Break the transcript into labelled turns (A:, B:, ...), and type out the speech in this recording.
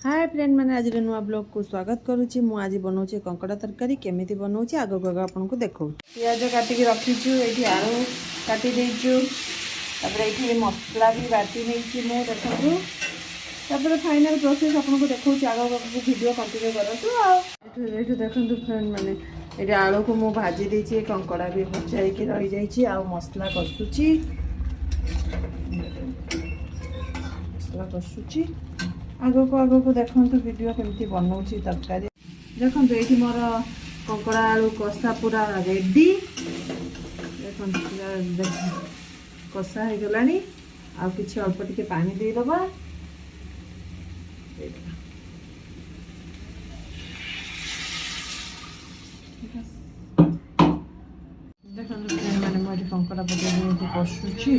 A: Hi friend मैंने आज नुआ ब्लॉग को स्वागत करुच्ची। मु आज बनाऊे कंकड़ा तरकारी केमी बनाऊे आग आग आपको देखो। पियाज काटिक रखीचु ये आलू काटी देचु ये मसला भी बाटी नहीं मु देखो फाइनल प्रोसेस आपको देखा आग आग वीडियो कंटिन्यू करूँ। ये देखो फ्रेंड मैंने ये आलू को मु भाजी देची कंकड़ा भी भजा रही जाइए आ मसला कषुची आग को देखो वीडियो केमती बनाऊँ तरकारी देखो ये मोर कंकड़ा आलू कषा पूरा रेडी देखो पूरा कषा हो गला आ कि अल्प टिके पानी देदबा देखो मैंने मुझे कंकड़ा पकड़ कषुची